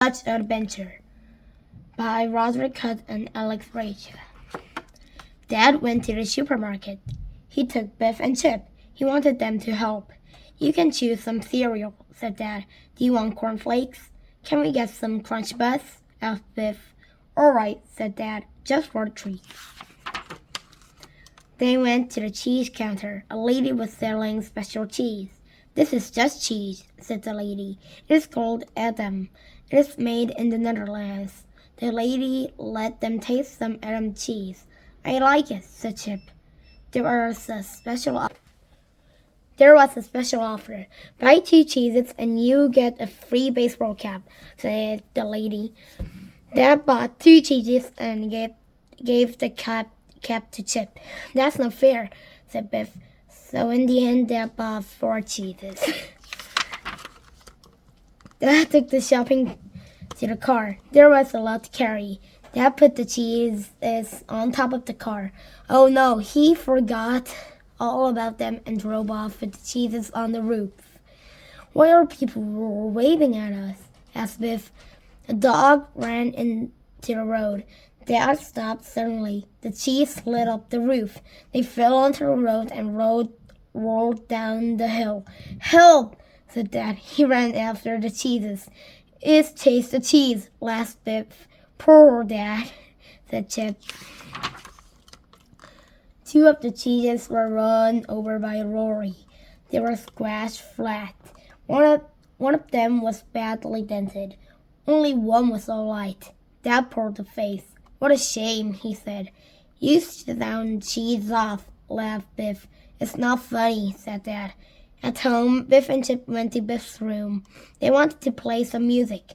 Such Adventure by Roderick Hutt and Alex Rachel. Dad went to the supermarket. He took Biff and Chip. He wanted them to help. You can choose some cereal, said Dad. Do you want cornflakes? Can we get some Crunch Bus? Asked Biff. All right, said Dad, just for a treat. They went to the cheese counter. A lady was selling special cheese. This is just cheese, said the lady. It is called Edam. It is made in the Netherlands. The lady let them taste some Edam cheese. I like it, said Chip. There was a special offer. Buy 2 cheeses and you get a free baseball cap, said the lady. Dad bought 2 cheeses and gave the cap to Chip. That's not fair, said Biff. So in the end, Dad bought 4 cheeses. Dad took the shopping to the car. There was a lot to carry. Dad put the cheeses on top of the car. Oh no, he forgot all about them and drove off with the cheeses on the roof. Why are people waving at us? Asked Biff. A dog ran into the road. Dad stopped suddenly. The cheese slid up the roof. They fell onto the road and rolled down the hill. Help! Said Dad. He ran after the cheeses. It's Taste the Cheese, laughed Biff. Poor Dad, said Chip. 2 of the cheeses were run over by a lorry. They were squashed flat. One of them was badly dented. Only one was all right. Dad pulled a face. What a shame, he said. You should down cheese off, laughed Biff. It's not funny, said Dad. At home, Biff and Chip went to Biff's room. They wanted to play some music.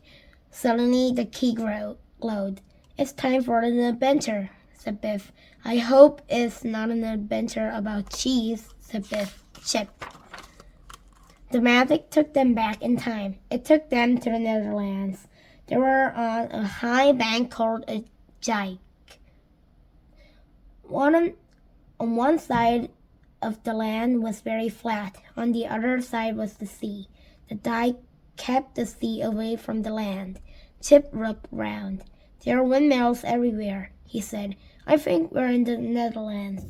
Suddenly, the key glowed. It's time for an adventure, said Biff. I hope it's not an adventure about cheese, said Chip. The magic took them back in time. It took them to the Netherlands. They were on a high bank called a dike. On one side of the land was very flat. On the other side was the sea. The dike kept the sea away from the land. Chip looked round. There are windmills everywhere, he said. I think we're in the Netherlands.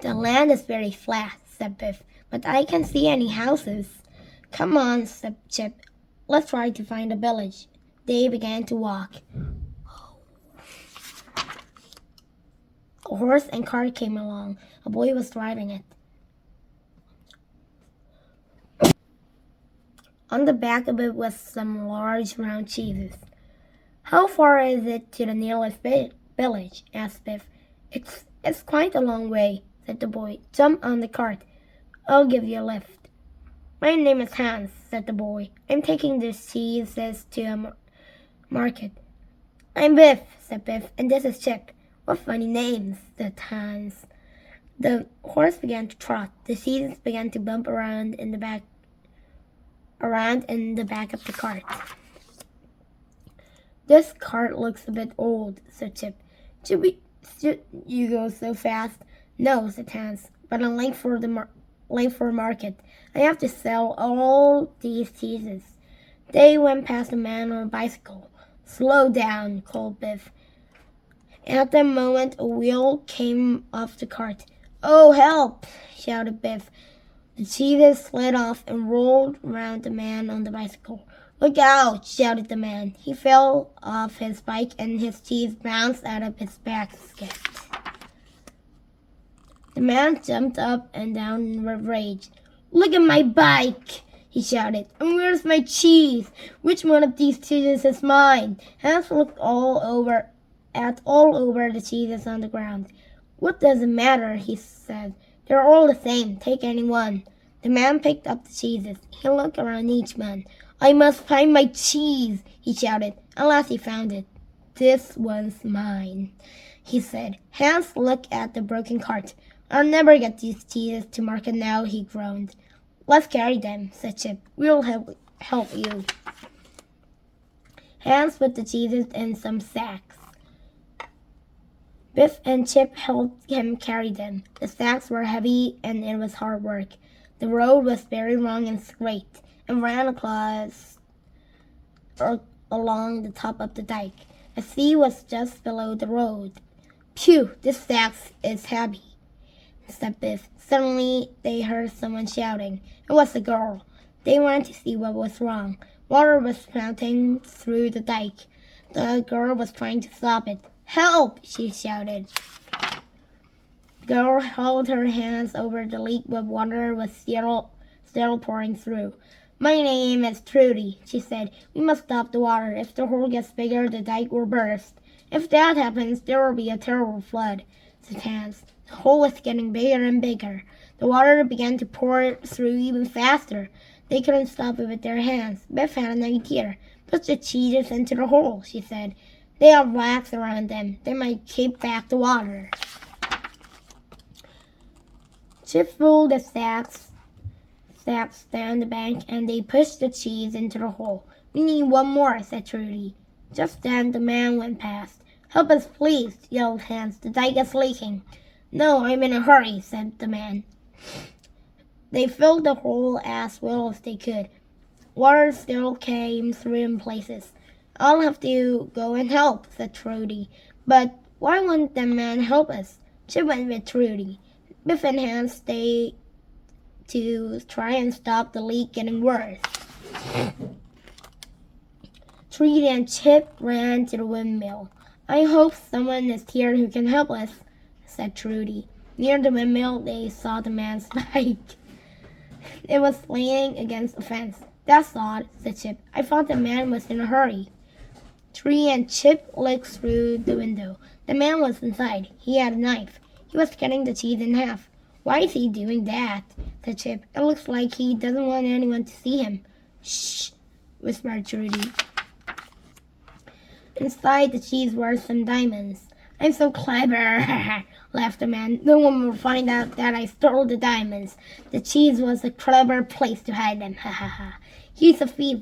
The land is very flat, said Biff, but I can't see any houses. Come on, said Chip. Let's try to find a village. They began to walk. A horse and cart came along. A boy was riding it. On the back of it was some large round cheeses. How far is it to the nearest village? Asked Biff. It's quite a long way, said the boy. Jump on the cart. I'll give you a lift. My name is Hans, said the boy. I'm taking these cheeses to a market. I'm Biff, said Biff, and this is Chip. What funny names, said Hans. The horse began to trot. The cheeses began to bump around in the back of the cart. This cart looks a bit old, said Chip. Should you go so fast? No, said Hans, but I'm late for a market. I have to sell all these cheeses. They went past a man on a bicycle. Slow down, called Biff. At that moment, a wheel came off the cart. Oh, help! Shouted Biff. The cheeses slid off and rolled around the man on the bicycle. Look out! Shouted the man. He fell off his bike and his cheese bounced out of his basket. The man jumped up and down in rage. Look at my bike! He shouted. And where's my cheese? Which one of these cheeses is mine? Hans looked all over the cheeses on the ground. What does it matter? He said. They're all the same. Take any one. The man picked up the cheeses. He looked around each man. I must find my cheese, he shouted. At last he found it. This one's mine, he said. Hans looked at the broken cart. I'll never get these cheeses to market now, he groaned. Let's carry them, said Chip. We'll help you. Hans put the cheeses in some sacks. Biff and Chip helped him carry them. The sacks were heavy and it was hard work. The road was very long and straight and ran across along the top of the dike. The sea was just below the road. Phew, this sack is heavy, said Biff. Suddenly, they heard someone shouting. It was a girl. They ran to see what was wrong. Water was spouting through the dike. The girl was trying to stop it. Help! She shouted. The girl held her hands over the leak, but water was still pouring through. My name is Trudy, she said. We must stop the water. If the hole gets bigger, the dike will burst. If that happens, there will be a terrible flood, said Hans. The hole was getting bigger and bigger. The water began to pour through even faster. They couldn't stop it with their hands. Beth had an idea. Put the cheeses into the hole, she said. They have wax around them. They might keep back the water. Chip rolled the sacks down the bank, and they pushed the cheese into the hole. We need one more, said Trudy. Just then the man went past. Help us, please, yelled Hans. The dike is leaking. No, I'm in a hurry, said the man. They filled the hole as well as they could. Water still came through in places. I'll have to go and help, said Trudy. But why won't the man help us? Chip went with Trudy. Biff and Hans stayed to try and stop the leak getting worse. Trudy and Chip ran to the windmill. I hope someone is here who can help us, said Trudy. Near the windmill, they saw the man's bike. It was leaning against a fence. That's odd, said Chip. I thought the man was in a hurry. Trudy and Chip looked through the window. The man was inside. He had a knife. He was cutting the cheese in half. Why is he doing that? Said Chip. It looks like he doesn't want anyone to see him. Shh, whispered Trudy. Inside the cheese were some diamonds. I'm so clever, laughed the man. No one will find out that I stole the diamonds. The cheese was a clever place to hide them. Ha ha ha. He's a thief,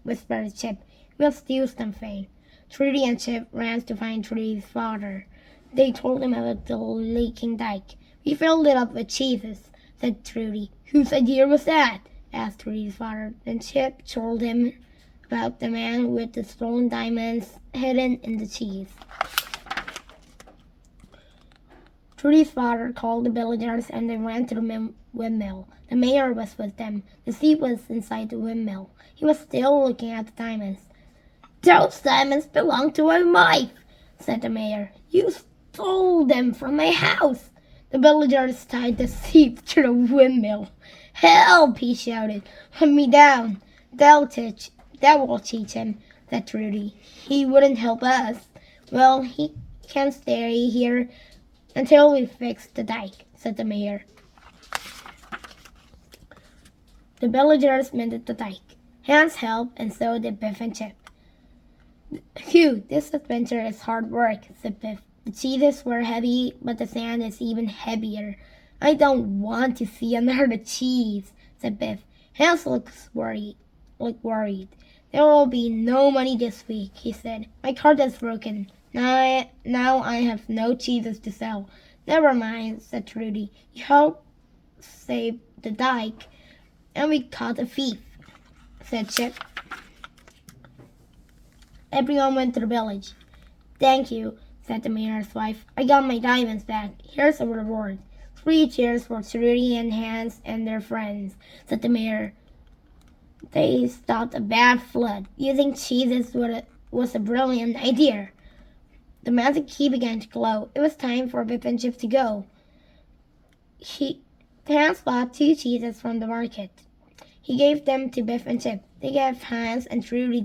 whispered Chip. We'll steal something. Trudy and Chip ran to find Trudy's father. They told him about the leaking dike. We filled it up with cheeses, said Trudy. Whose idea was that? Asked Trudy's father. Then Chip told him about the man with the stolen diamonds hidden in the cheese. Trudy's father called the villagers and they ran to the windmill. The mayor was with them. The thief was inside the windmill. He was still looking at the diamonds. Those diamonds belong to my wife, said the mayor. You stole them from my house. The villagers tied the thief to the windmill. Help, he shouted. Let me down. That will teach him, said Trudy. He wouldn't help us. Well, he can stay here until we fix the dike, said the mayor. The villagers mended the dike. Hans helped, and so did Biff and Chip. Phew, this adventure is hard work, said Biff. The cheeses were heavy, but the sand is even heavier. I don't want to see another cheese, said Biff. Hans looked worried. There will be no money this week, he said. My cart is broken. Now I have no cheeses to sell. Never mind, said Trudy. You helped save the dike, and we caught a thief, said Chip. Everyone went to the village. Thank you, said the mayor's wife. I got my diamonds back. Here's a reward. 3 cheers for Trudy and Hans and their friends, said the mayor. They stopped a bad flood. Using cheeses was a brilliant idea. The magic key began to glow. It was time for Biff and Chip to go. Hans bought 2 cheeses from the market. He gave them to Biff and Chip. They gave Hans and Trudy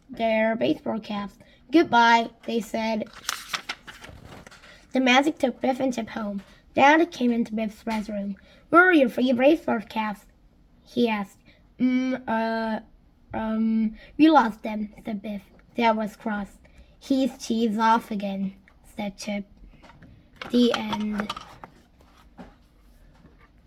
their baseball caps. Goodbye, they said. The magic took Biff and Chip home. Dad came into Biff's bedroom. Where are your 3 baseball caps? He asked. We lost them, said Biff. Dad was cross. He's cheese off again, said Chip. The end.